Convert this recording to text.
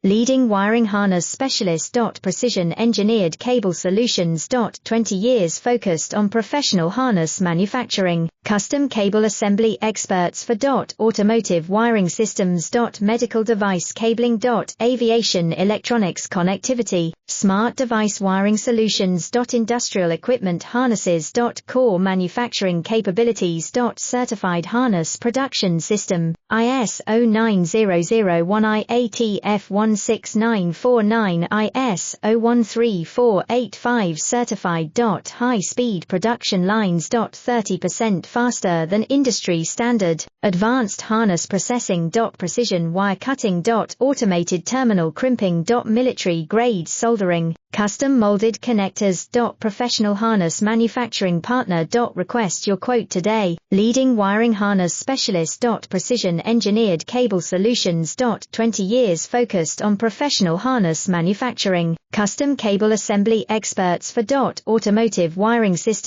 Leading wiring harness specialist. Precision engineered cable solutions. 20 years focused on professional harness manufacturing, custom cable assembly experts for automotive wiring systems. Medical device cabling. Aviation electronics connectivity, smart device wiring solutions. Industrial equipment harnesses. Core manufacturing capabilities. Certified harness production system, ISO 9001 IATF 16949 ISO 13485 certified. High speed production lines. 30% faster than industry standard, advanced harness processing. Precision wire cutting. Automated terminal crimping. Military grade soldering, custom molded connectors. Professional harness manufacturing partner. Request your quote today. Leading wiring harness specialist. Precision engineered cable solutions. 20 years focused on professional harness manufacturing, custom cable assembly experts for automotive wiring systems.